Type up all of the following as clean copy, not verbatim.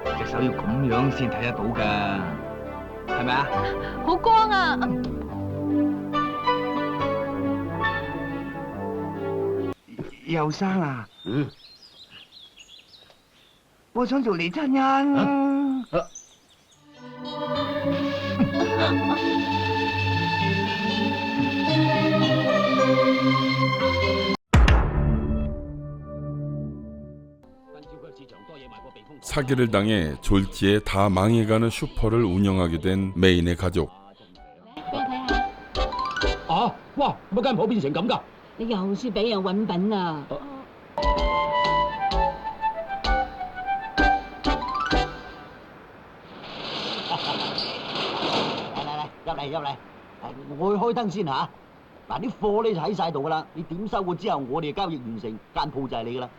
隻手要咁樣先睇得到噶，係咪啊？好光啊！佑生啊，我想做你親人。사기를 당해 졸지에 다 망해가는 슈퍼를 운영하게 된 메인의 가족. 俾我睇下。啊！哇！乜間鋪變成咁㗎？你又輸俾人揾品啊！嚟，我去開燈先嚇。嗱，啲貨咧就喺晒度噶啦，你點收過之後，我哋交易完成，間鋪就係你噶啦。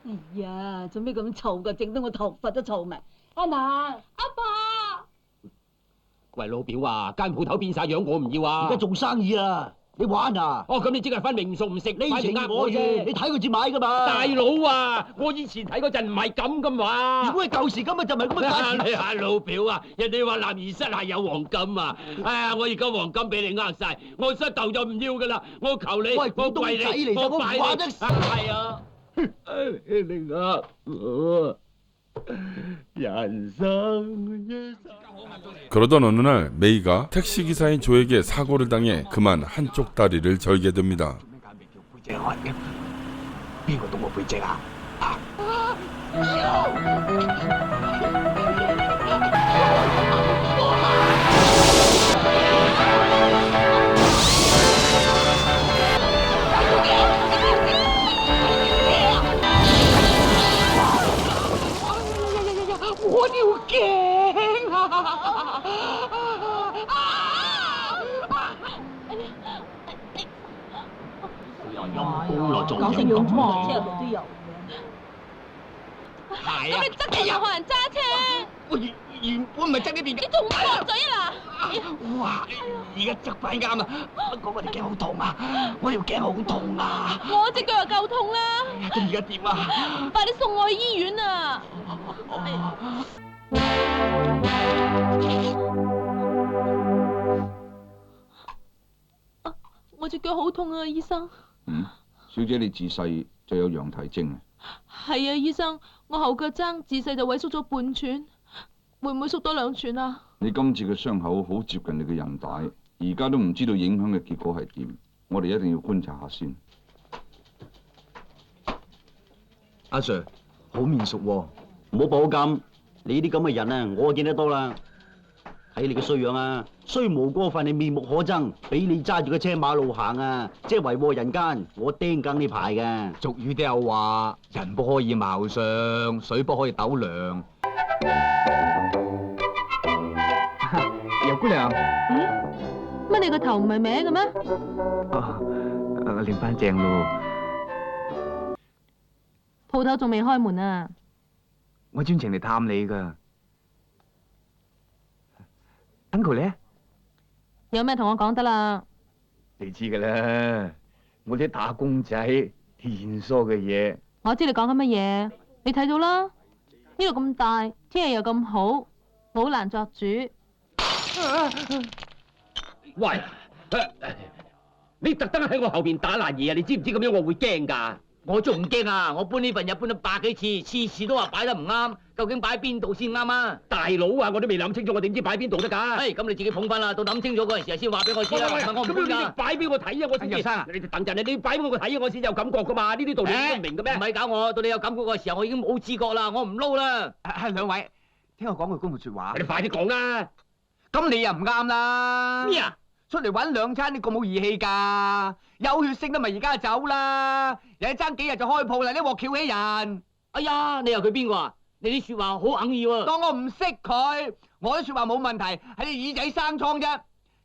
哎呀，做咩咁嘈噶？整到我頭髮都嘈埋。阿娜，阿爸，喂，老表啊，間鋪頭變晒樣，我唔要啊！而家做生意啊，你玩啊？哦，咁你即係分明唔熟唔食，呢成呃我啫，你睇佢至買噶嘛？大佬啊，我以前睇嗰陣唔係咁噶嘛。如果係舊時今日就唔係咁嘅價錢。你下老表啊，人哋話男兒膝下有黃金啊！哎呀，我而家黃金俾你呃晒，我膝頭就唔要噶啦，我求你，喂，我跪你，我拜你。係啊。 你呃我，人生。 그러던 어느 날 메이가 택시기사인 조에게 사고를 당해 그만 한쪽 다리를 절게 됩니다. 邊個動我背脊啊？我條頸啊！講成咁忙，車路都有嘅。係啊！咁你側邊又學人揸車？我原本唔係側呢邊嘅。你仲唔駁嘴啊嗱？哇！而家側翻啱啊！講我條頸好痛啊！我條頸好痛啊！我隻腳又夠痛啦。咁而家點啊？快啲送我去醫院啊！我隻腳好痛啊，醫生。小姐你自細就有羊蹄症啊？係啊，醫生，我後腳踭自細就萎縮咗半寸，會唔會縮多2寸啊？你今次嘅傷口好接近你嘅韌帶，而家都唔知道影響嘅結果係點，我哋一定要觀察下先。阿 Sir， 好面熟喎，唔好保咁，你啲咁嘅人啊，我見得多啦。睇你嘅衰樣啊，雖無過分，你面目可憎，俾你揸住個車馬路行啊，即係為禍人間，我釘緊呢排嘅。俗語都有話：人不可以貌相，水不可以斗量。尤姑娘，乜你個頭唔係歪嘅咩？練翻正咯。鋪頭仲未開門啊！我專程嚟探你噶。Uncle 咧，有咩同我講得啦？你知噶啦，我啲打工仔天疏嘅嘢。我知你講緊乜嘢，你睇到啦。呢度咁大，天氣又咁好，我好難作主。喂，你特登喺我後邊打爛嘢啊！你知唔知咁樣我會驚㗎？我仲唔驚啊！我搬呢份嘢搬咗100幾次，次次都話擺得唔啱，究竟擺喺邊度先啱啊？大佬啊，我都未諗清楚，我點知擺邊度得㗎？唉，咁你自己捧翻啦，到諗清楚嗰陣時先話俾我知啦。唔係我唔搬咁你㗎。擺俾我睇啊！我先。尤生啊，你等陣你擺俾我睇啊！我先有感覺㗎嘛？呢啲道理你都唔明嘅咩？唔係搞我，到你有感覺嗰時候，我已經冇知覺啦，我唔撈啦。兩位，聽我講句公道説話。你快啲講啦！咁你又唔啱啦。咩啊？出嚟揾2餐，你咁冇義氣㗎？有血性都咪而家走啦！人哋爭幾日就開鋪啦，你鑊翹起人。哎呀，你又佢邊個啊？你啲説話好硬意喎。當我唔識佢，我啲説話冇問題，係你耳仔生瘡啫。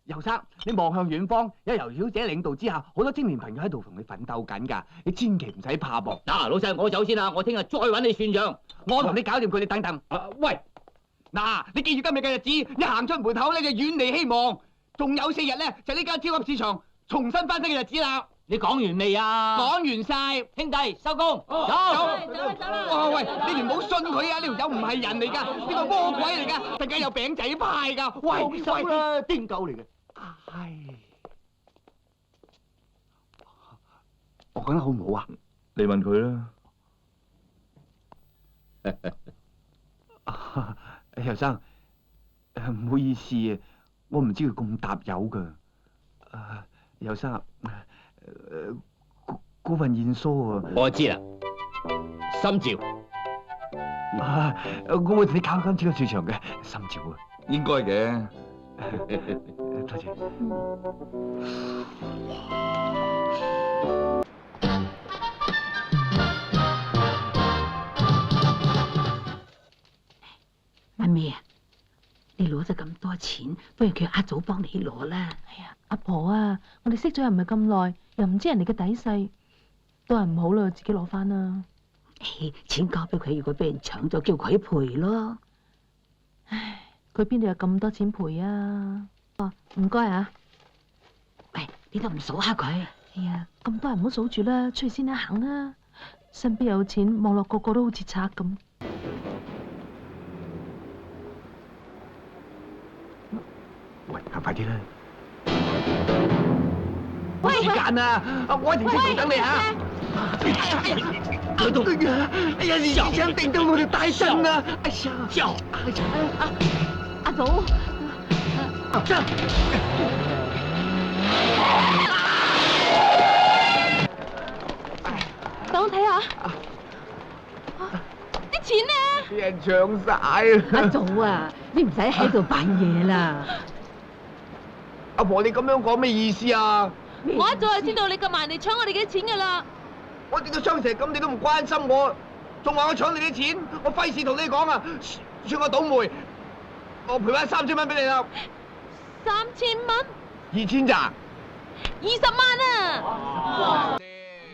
尤生，你望向遠方，有尤小姐領導之下，好多青年朋友喺度同你奮鬥緊㗎，你千祈唔使怕噃。嗱，老細，我走先啦，我聽日再揾你算賬。我同你搞掂佢，你等等。喂，嗱，你記住今日嘅日子，一行出門口咧就遠離希望，仲有4日咧就呢間超級市場重新翻身嘅日子啦。你講完未啊？講完晒，兄弟收工。走。喂，喂，你哋唔好信佢啊！呢條友唔係人嚟㗎，呢個魔鬼嚟㗎，陣間有餅仔派㗎。喂，放手啦，癲狗嚟嘅。係，我講得好唔好啊？你問佢啦。尤生，唔好意思啊，我唔知佢咁搭友㗎。尤生啊，嗰份現疏啊。我知啦，心照。我會同你搞今次個市場嘅心照啊。應該嘅。多謝。媽咪啊，你攞咗咁多錢，不如叫阿祖幫你攞啦。係啊，阿婆啊，我哋識咗又唔係咁耐，又唔知人哋嘅底細，都係唔好啦，自己攞翻啦。錢交俾佢，如果俾人搶咗，叫佢賠咯。唉，佢邊度有咁多錢賠啊？哦，唔該啊。喂，你都唔數下佢。係啊，咁多人唔好數住啦，出去先啦，行啦。身邊有錢，望落個個都好似賊咁。喂，行快啲啦！冇時間啊！我喺停車場等你嚇。哎呀，你槍定到我條大身啊！哎呀，阿祖，等我睇下，啲錢呢？俾人搶晒啊！阿祖啊，你唔使喺度扮嘢啦。阿婆，你咁樣講咩意思啊？我一早就知道你咁埋嚟搶我哋嘅錢噶啦。我跌到傷成咁，你都唔關心我，仲話我搶你啲錢，我費事同你講啊！算我倒霉，我賠翻3000蚊俾你啦。3000蚊2000咋？20萬啊！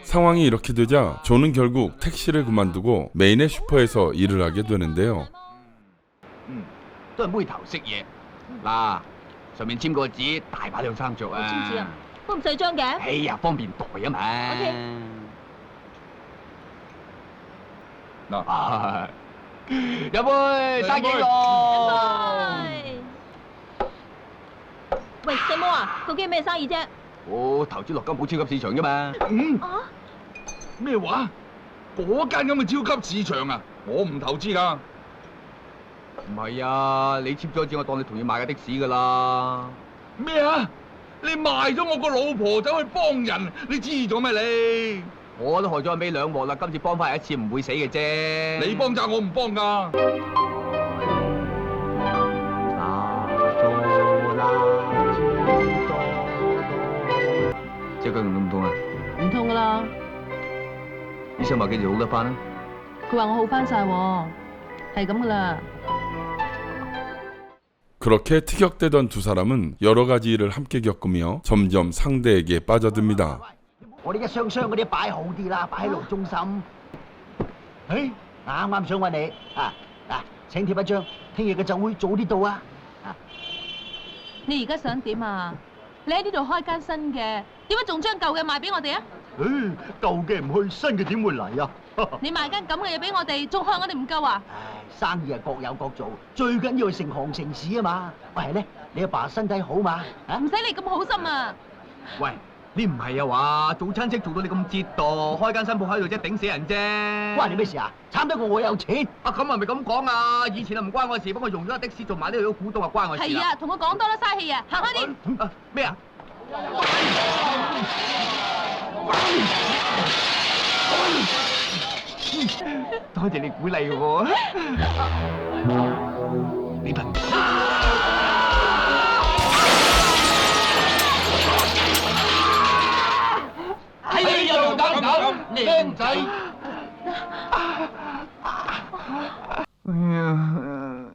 상황이 이렇게 되자 존은 결국 택시를 그만두고 메인의 슈퍼에서 일을 하게 되는데요. 都係妹頭識嘢。嗱，上面簽個紙，大把兩三着啊！簽字啊，都唔使張嘅。哎呀，方便袋啊嘛。嗱，有杯生意咯。喂，細魔啊，究竟係咩生意啫？我投資落金寶超級市場啫嘛。啊？咩話？嗰間咁嘅超級市場啊，我唔投資㗎。唔係啊，你簽咗紙，我當你同意買架的士㗎啦。咩啊？你賣咗我個老婆走去幫人，你知咗咩你？我都害咗阿尾兩鑊啦，今次幫翻一次唔會死嘅啫。你幫咋，我唔幫㗎。隻腳痛唔痛啊？唔痛噶啦，醫生話幾時好得翻啊？佢話我好翻晒喎，係咁噶啦。 그렇게 티격대던 두 사람은 여러 가지 일을 함께 겪으며 점점 상대에게 빠져듭니다. 我哋一箱箱嗰啲擺好啲啦，擺喺路中心。誒，啱啱想揾你啊！嗱，請貼一張，聽日嘅酒會早啲到啊！你而家想點啊？你喺呢度開間新嘅，點解仲將舊嘅賣俾我哋啊？誒，舊嘅唔去，新嘅點會嚟啊？你賣間咁嘅嘢俾我哋，仲害我哋唔夠啊？唉，生意係各有各做，最緊要係成行成市啊嘛。喂，係咧，你阿爸身體好嘛？啊，唔使你咁好心啊！喂，你唔係啊話做親戚做到你咁折墮，開間新鋪喺度啫，頂死人啫。關你咩事啊？慘得過我有錢。啊咁係咪咁講啊？以前啊唔關我事，不過用咗架的士做埋呢度股東啊關我事係啊，同我講多啦，嘥氣啊！行開啲。啊咩啊？多謝你鼓勵我。你笨。哎呀，狗狗，靚仔。哎呀，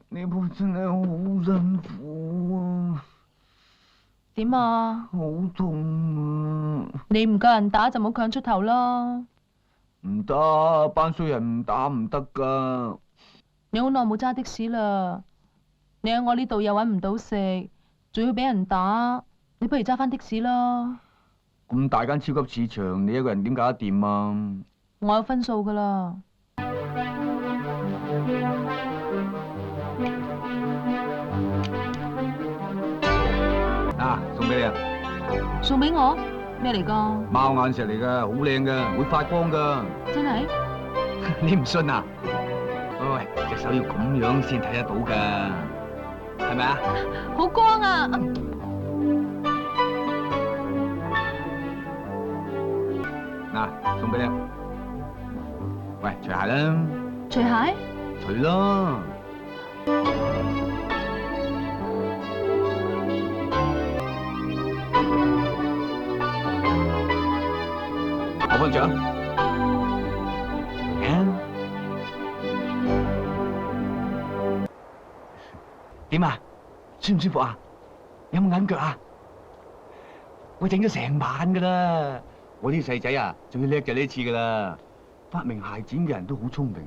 呢鋪真係好辛苦啊！點啊？好痛啊！你唔夠人打就冇強出頭咯。唔得，班衰人唔打唔得噶。你好耐冇揸的士啦，你喺我呢度又揾唔到食，仲要俾人打，你不如揸翻的士啦。咁大間超級市場，你一個人點搞得掂啊？我有分數噶啦。送俾我咩嚟噶？貓眼石嚟噶，好靚噶，會發光噶。真係？你唔信啊？喂，隻手要咁樣先睇得到噶，係咪啊？好光啊！嗱，送俾你。喂，除鞋啦。除鞋？除咯。我幫你着。點啊？舒唔舒服啊？有冇眼腳啊？我整咗成晚噶啦。我啲細仔啊，仲要叻就呢次噶啦。發明鞋展嘅人都好聰明，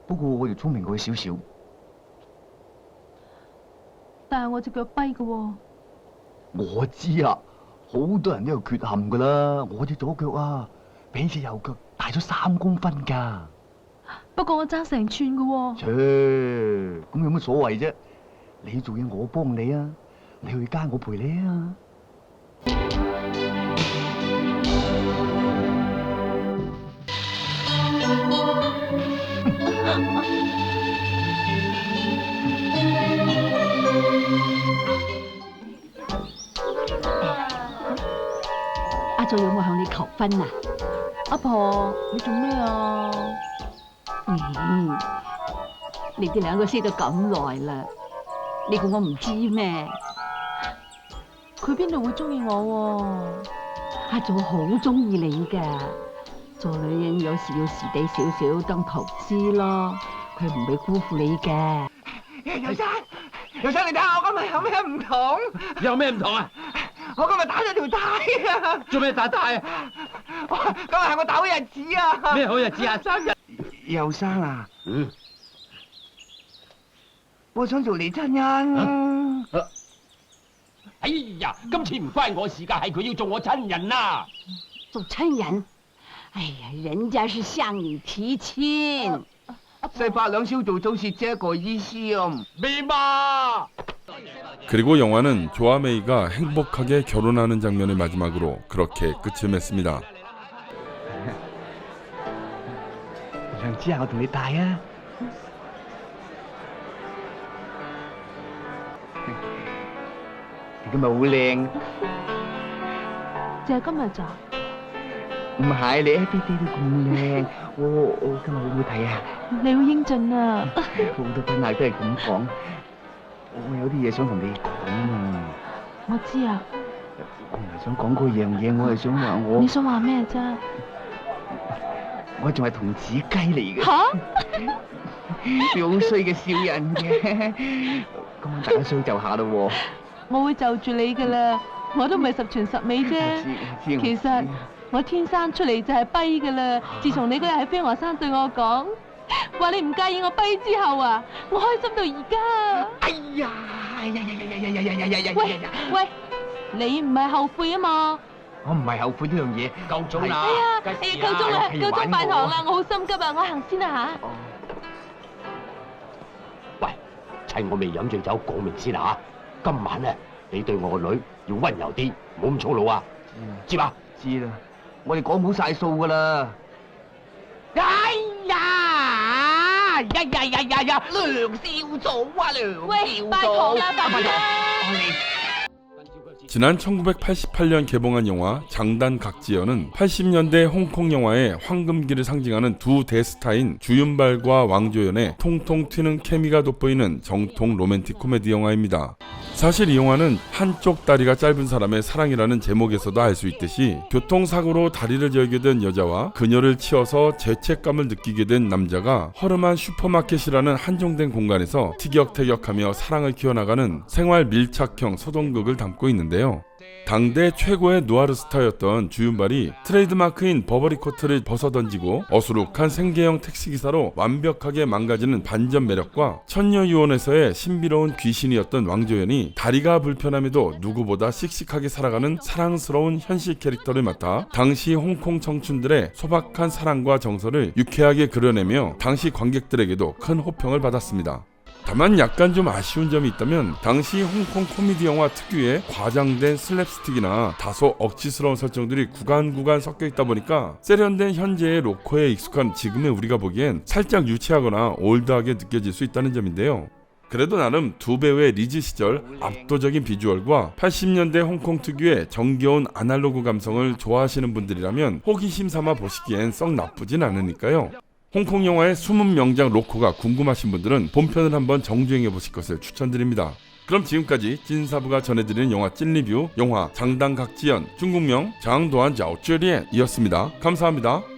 不過我就聰明過佢少少。但係我隻腳跛噶喎。我知啊，好多人都有缺陷噶啦。我隻左腳啊，比隻右腳大咗3公分噶。不過我爭成寸噶喎。切，咁有乜所謂啫？你做嘢我幫你啊，你去街我陪你啊。阿祖有冇向你求婚啊？阿婆，你做咩啊？你哋兩個識咗咁耐啦，你估我唔知咩？佢邊度會中意我阿祖好中意你噶，做女人有時要蝕底少少當投資咯，佢唔會辜負你嘅。尤生，你睇下我今日有咩唔同？有咩唔同啊？我今日打咗條呔啊！做咩打呔啊？今日係我大好日子啊！咩好日子啊？生日。尤生啊，我想做你親人。哎呀，今次唔關我事噶，係佢要做我親人啦。做親人？哎呀，人家是向你提親。細伯兩少做早是這個意思啊。明白。 그리고 영화는 조아메이가 행복하게 결혼하는 장면을 마지막으로 그렇게 끝을 맺습니다. 梁子啊，我同你戴啊！你今日好靚。淨係今日咋？唔係，你一啲啲都咁靚。我今日好唔好睇啊？你好英俊啊！好多賓客都係咁講。我有啲嘢想同你講啊！我知啊。我唔係想講嗰樣嘢，我係想話我。你想話咩啫？我仲係童子雞嚟嘅。吓？你好衰嘅笑人嘅。今晚大家相就下啦喎。我會就住你噶啦，我都唔係十全十美啫。其實我天生出嚟就係跛噶啦。自從你嗰日喺飛鵝山對我講，話你唔介意我跛之後啊，我開心到而家。哎呀！哎呀呀呀呀呀呀呀呀！喂喂，你唔係後悔啊嘛？我唔係後悔呢樣嘢，夠鐘啦！哎呀，夠鐘啦，夠鐘拜堂啦，我好心急啊，我行先啦吓。喂，趁我未飲醉酒講明先吓，今晚咧你對我個女要溫柔啲，唔好咁粗魯啊，知嘛？知啦，我哋講好晒數噶啦。哎呀！呀！梁少祖啊，梁少祖！喂，拜堂啦，拜堂！ 지난 1988년 개봉한 영화 장단 각지연은 80년대 홍콩 영화의 황금기를 상징하는 두 대스타인 주윤발과 왕조연의 통통 튀는 케미가 돋보이는 정통 로맨틱 코미디 영화입니다. 사실 이 영화는 한쪽 다리가 짧은 사람의 사랑이라는 제목에서도 알 수 있듯이 교통사고로 다리를 절게 된 여자와 그녀를 치어서 죄책감을 느끼게 된 남자가 허름한 슈퍼마켓이라는 한정된 공간에서 티격태격하며 사랑을 키워나가는 생활 밀착형 소동극을 담고 있는데요. 당대 최고의 누아르 스타였던 주윤발이 트레이드마크인 버버리 코트를 벗어던지고 어수룩한 생계형 택시기사로 완벽하게 망가지는 반전 매력과 천녀유언에서의 신비로운 귀신이었던 왕조연이 다리가 불편함에도 누구보다 씩씩하게 살아가는 사랑스러운 현실 캐릭터를 맡아 당시 홍콩 청춘들의 소박한 사랑과 정서를 유쾌하게 그려내며 당시 관객들에게도 큰 호평을 받았습니다. 다만 약간 좀 아쉬운 점이 있다면 당시 홍콩 코미디 영화 특유의 과장된 슬랩스틱이나 다소 억지스러운 설정들이 구간 섞여 있다 보니까 세련된 현재의 로코에 익숙한 지금의 우리가 보기엔 살짝 유치하거나 올드하게 느껴질 수 있다는 점인데요. 그래도 나름 두 배우의 리즈 시절 압도적인 비주얼과 80년대 홍콩 특유의 정겨운 아날로그 감성을 좋아하시는 분들이라면 호기심 삼아 보시기엔 썩 나쁘진 않으니까요. 홍콩 영화의 숨은 명작 로코가 궁금하신 분들은 본편을 한번 정주행해 보실 것을 추천드립니다. 그럼 지금까지 찐사부가 전해드리는 영화 찐리뷰 영화 장단각지연 중국명 장도한 자오쩌리엔이었습니다. 감사합니다.